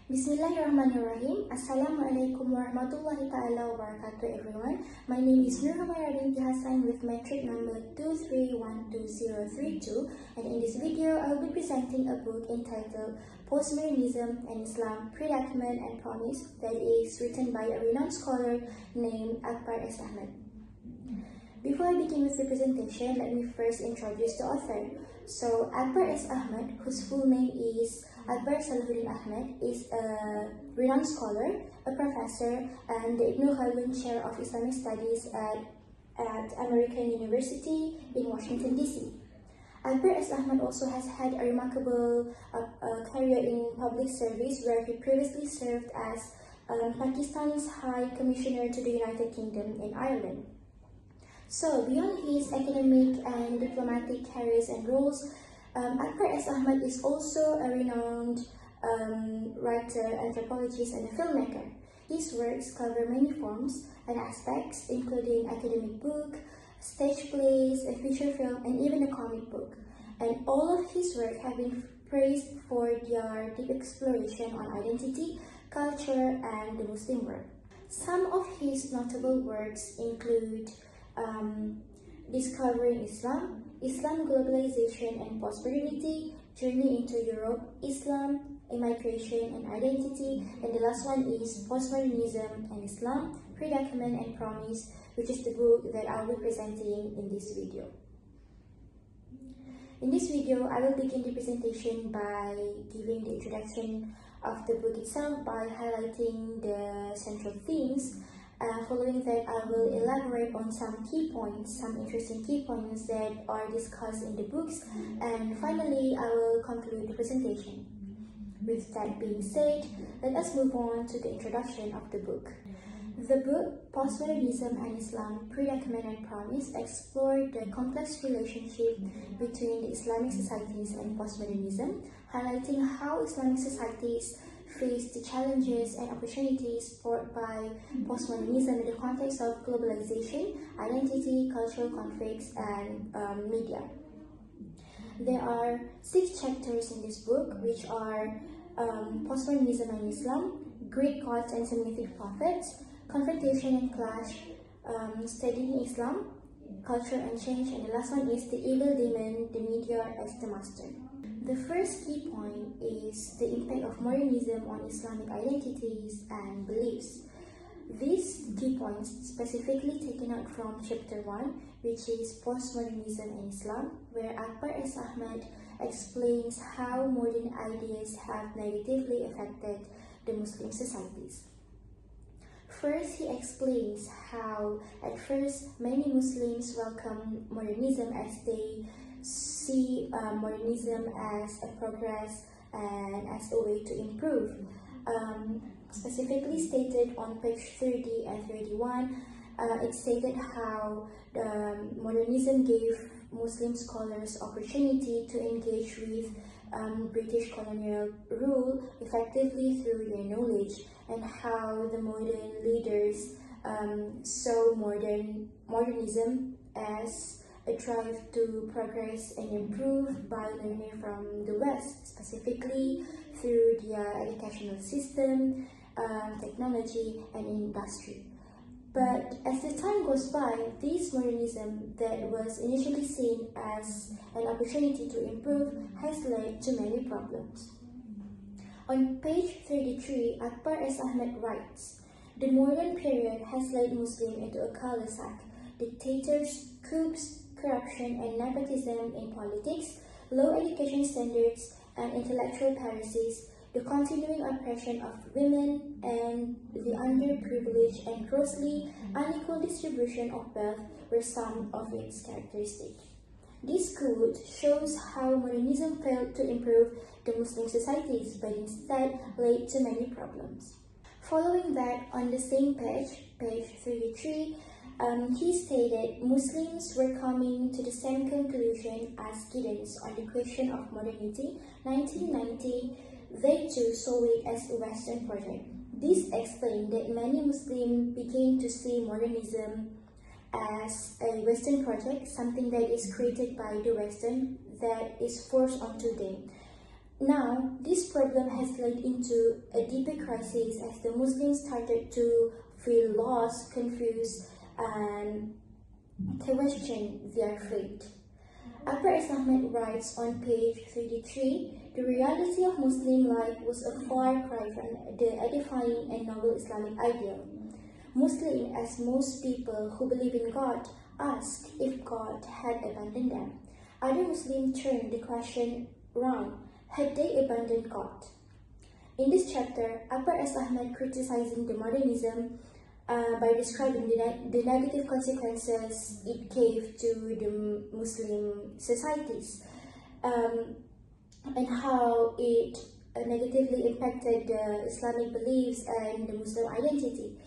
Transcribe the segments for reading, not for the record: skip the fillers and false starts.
Bismillahirrahmanirrahim. Assalamualaikum warahmatullahi ta'ala wabarakatuh everyone. My name is Humairah BINTI HASSAN with metric number 2312032, and in this video I will be presenting a book entitled Postmodernism and Islam, Predicament and Promise that is written by a renowned scholar named Akbar Ahmed. Before I begin with the presentation, let me first introduce the author. So, Akbar Ahmed, whose full name is Akbar Ahmed, is a renowned scholar, a professor, and the Ibn Khaldun Chair of Islamic Studies at American University in Washington, D.C. Akbar Ahmed also has had a remarkable career in public service, where he previously served as Pakistan's High Commissioner to the United Kingdom in Ireland. So, beyond his academic and diplomatic careers and roles, Akbar Ahmed is also a renowned writer, anthropologist, and a filmmaker. His works cover many forms and aspects, including academic book, stage plays, a feature film, and even a comic book. And all of his work have been praised for their deep exploration on identity, culture, and the Muslim world. Some of his notable works include Discovering Islam, Islam Globalization and Postmodernity, Journey into Europe, Islam, Immigration and Identity, and the last one is Postmodernism and Islam, Predicament and Promise, which is the book that I will be presenting in this video. In this video, I will begin the presentation by giving the introduction of the book itself by highlighting the central themes. Following that, I will elaborate on some key points, some interesting key points that are discussed in the books, and finally, I will conclude the presentation. With that being said, let us move on to the introduction of the book. The book, Postmodernism and Islam, Predicament and Promise, explored the complex relationship between the Islamic societies and postmodernism, highlighting how Islamic societies face the challenges and opportunities brought by postmodernism in the context of globalization, identity, cultural conflicts, and media. There are 6 chapters in this book, which are Postmodernism and Islam, Great Gods and Semitic Prophets, Confrontation and Clash, Studying Islam, Culture and Change, and the last one is The Evil Demon, the Media as the Master. The first key point is the impact of modernism on Islamic identities and beliefs. These key points specifically taken out from chapter 1, which is Postmodernism and Islam, where Akbar Ahmed explains how modern ideas have negatively affected the Muslim societies. First, he explains how at first many Muslims welcome modernism as they see modernism as a progress and as a way to improve. Specifically stated on page 30 and 31, it stated how modernism gave Muslim scholars opportunity to engage with British colonial rule effectively through their knowledge, and how the modern leaders saw modernism as a drive to progress and improve by learning from the West, specifically through their educational system, technology, and industry. But as the time goes by, this modernism that was initially seen as an opportunity to improve has led to many problems. On page 33, Akbar Ahmed writes, "The modern period has led Muslims into a cul-de-sac. Dictators, coups, corruption and nepotism in politics, low education standards and intellectual paralysis, the continuing oppression of women, and the underprivileged and grossly unequal distribution of wealth were some of its characteristics." This quote shows how modernism failed to improve the Muslim societies, but instead led to many problems. Following that, on the same page 33, he stated Muslims were coming to the same conclusion as Giddens on the question of modernity. 1990, they too saw it as a Western project. This explained that many Muslims began to see modernism as a Western project, something that is created by the Western that is forced onto them. Now, this problem has led into a deeper crisis as the Muslims started to feel lost, confused, and question their fate. Akbar Ahmed writes on page 33, the reality of Muslim life was a far cry from the edifying and noble Islamic ideal. Muslim, as most people who believe in God, ask if God had abandoned them. Other Muslims turn the question round, had they abandoned God? In this chapter, Akbar Ahmed criticizing the modernism by describing the negative consequences it gave to the Muslim societies and how it negatively impacted the Islamic beliefs and the Muslim identity.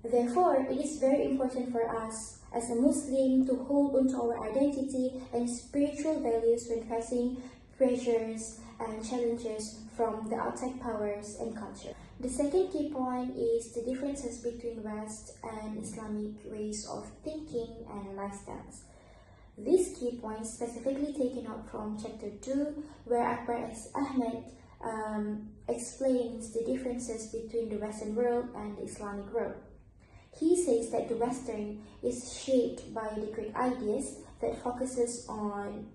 Therefore, it is very important for us as a Muslim to hold on to our identity and spiritual values when facing pressures and challenges from the outside powers and culture. The second key point is the differences between West and Islamic ways of thinking and lifestyles. This key point is specifically taken out from chapter 2, where Akbar Ahmed explains the differences between the Western world and the Islamic world. He says that the Western is shaped by the Greek ideas that focuses on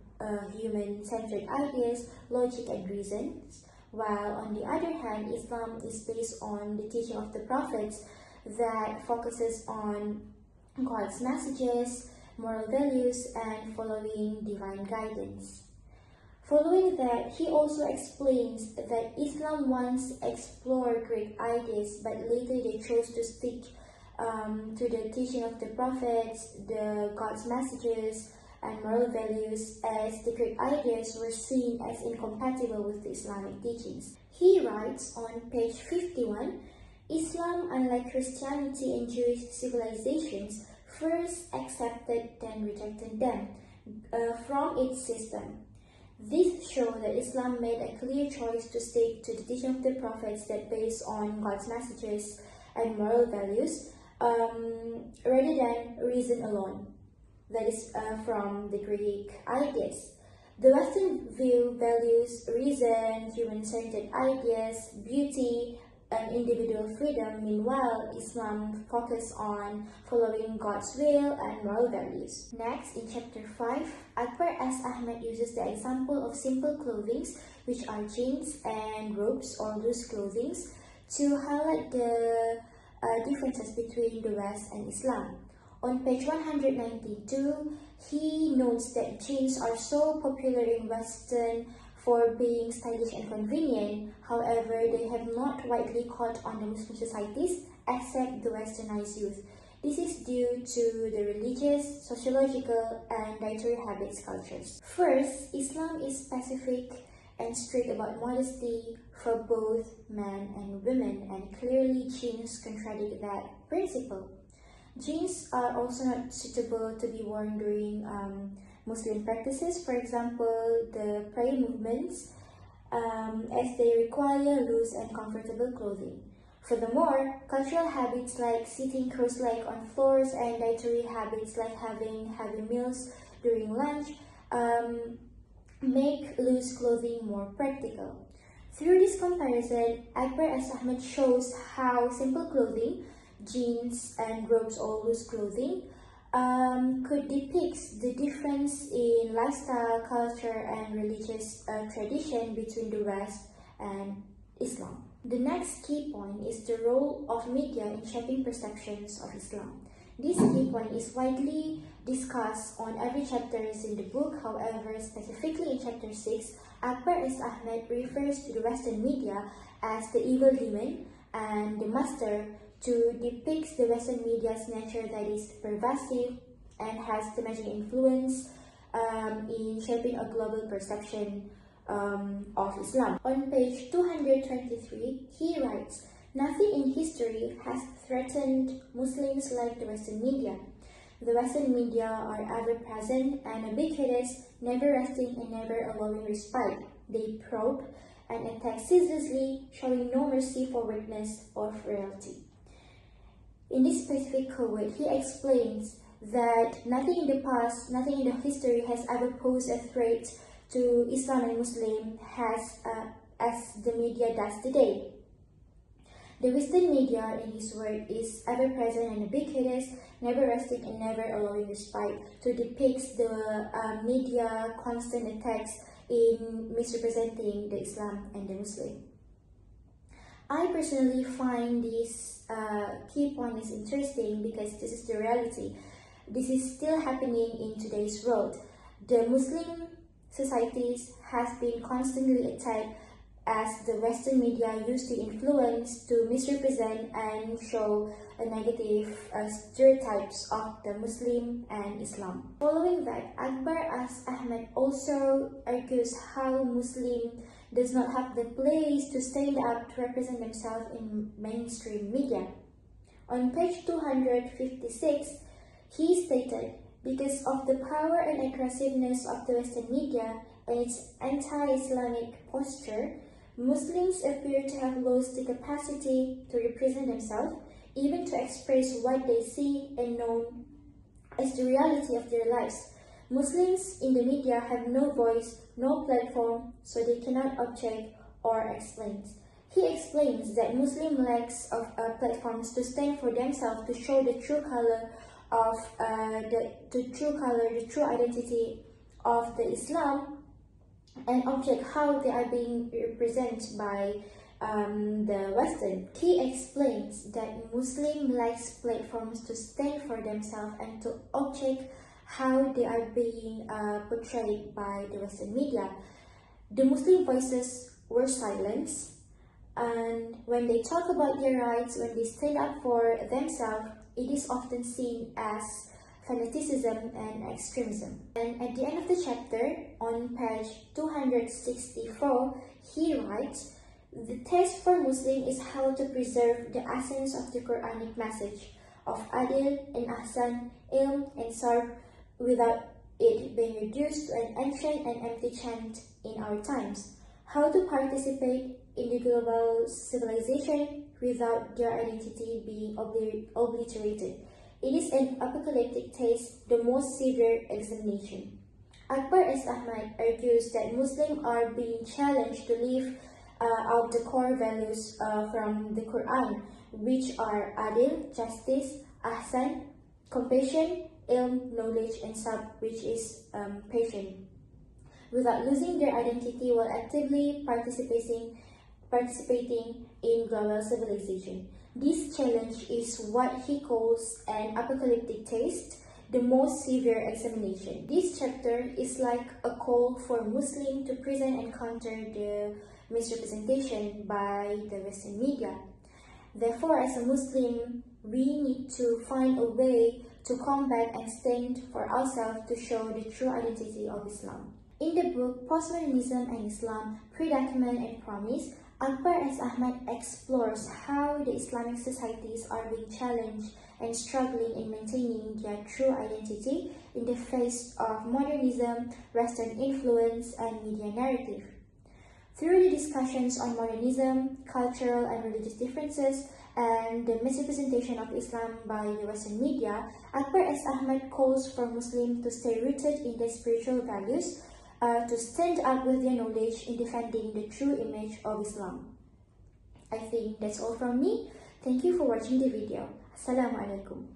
human-centered ideas, logic and reasons, while on the other hand, Islam is based on the teaching of the prophets that focuses on God's messages, moral values, and following divine guidance. Following that, he also explains that Islam once explored Greek ideas, but later they chose to stick to the teaching of the prophets, the God's messages, and moral values, as the Greek ideas were seen as incompatible with the Islamic teachings. He writes on page 51, Islam, unlike Christianity and Jewish civilizations, first accepted then rejected them from its system. This shows that Islam made a clear choice to stick to the teaching of the prophets that based on God's messages and moral values rather than reason alone. That is from the Greek ideas. The Western view values reason, human-centered ideas, beauty, and individual freedom. Meanwhile, Islam focuses on following God's will and moral values. Next, in chapter 5, Akbar Ahmed uses the example of simple clothing, which are jeans and robes or loose clothing, to highlight the differences between the West and Islam. On page 192, he notes that jeans are so popular in Western for being stylish and convenient. However, they have not widely caught on the Muslim societies except the Westernized youth. This is due to the religious, sociological, and dietary habits cultures. First, Islam is specific and strict about modesty for both men and women, and clearly jeans contradict that principle. Jeans are also not suitable to be worn during Muslim practices, for example, the prayer movements, as they require loose and comfortable clothing. Furthermore, cultural habits like sitting cross-legged on floors and dietary habits like having heavy meals during lunch make loose clothing more practical. Through this comparison, Akbar Ahmed shows how simple clothing, jeans and robes or loose clothing, could depict the difference in lifestyle, culture, and religious tradition between the West and Islam. The next key point is the role of media in shaping perceptions of Islam. This key point is widely discussed on every chapter in the book. However, specifically in chapter 6, Akbar Ahmed refers to the Western media as the evil demon and the master to depict the Western media's nature that is pervasive and has damaging influence in shaping a global perception of Islam. On page 223, he writes, "Nothing in history has threatened Muslims like the Western media. The Western media are ever-present and ubiquitous, never resting and never allowing respite. They probe and attack ceaselessly, showing no mercy for weakness or frailty." In this specific quote, he explains that nothing in the past, nothing in the history has ever posed a threat to Islam and Muslim as the media does today. The Western media, in his word, is ever-present and ubiquitous, never resting and never allowing respite, to depict the media constant attacks in misrepresenting the Islam and the Muslim. I personally find these key points interesting because this is the reality. This is still happening in today's world. The Muslim societies has been constantly attacked as the Western media used to influence, to misrepresent and show negative stereotypes of the Muslim and Islam. Following that, Akbar asks Ahmed also argues how Muslim does not have the place to stand up to represent themselves in mainstream media. On page 256, he stated, because of the power and aggressiveness of the Western media and its anti-Islamic posture, Muslims appear to have lost the capacity to represent themselves, even to express what they see and know as the reality of their lives. Muslims in the media have no voice, no platform, so they cannot object or explain. He explains that Muslim lacks of platforms to stand for themselves, to show the true color of the true identity of the Islam, and object how they are being represented by the Western. He explains that Muslim lacks platforms to stand for themselves and to object how they are being portrayed by the Western media. The Muslim voices were silenced, and when they talk about their rights, when they stand up for themselves, it is often seen as fanaticism and extremism. And at the end of the chapter, on page 264, he writes, the test for Muslim is how to preserve the essence of the Quranic message of Adil and Ahsan, Ilm and Sarf without it being reduced to an ancient and empty chant in our times. How to participate in the global civilization without their identity being obliterated. It is an apocalyptic test, the most severe examination. Akbar S. Ahmed argues that Muslims are being challenged to live out the core values from the Quran, which are Adil, justice, Ahsan, compassion, Ilm, knowledge, and Sab, which is patience, without losing their identity while actively participating in global civilization. This challenge is what he calls an apocalyptic test, the most severe examination. This chapter is like a call for Muslims to present and counter the misrepresentation by the Western media. Therefore, as a Muslim, we need to find a way to combat and stand for ourselves to show the true identity of Islam. In the book Postmodernism and Islam, Predicament and Promise, Akbar S. Ahmed explores how the Islamic societies are being challenged and struggling in maintaining their true identity in the face of modernism, Western influence, and media narrative. Through the discussions on modernism, cultural and religious differences, and the misrepresentation of Islam by the Western media, Akbar S. Ahmed calls for Muslims to stay rooted in their spiritual values, to stand up with their knowledge in defending the true image of Islam. I think that's all from me. Thank you for watching the video. Assalamualaikum.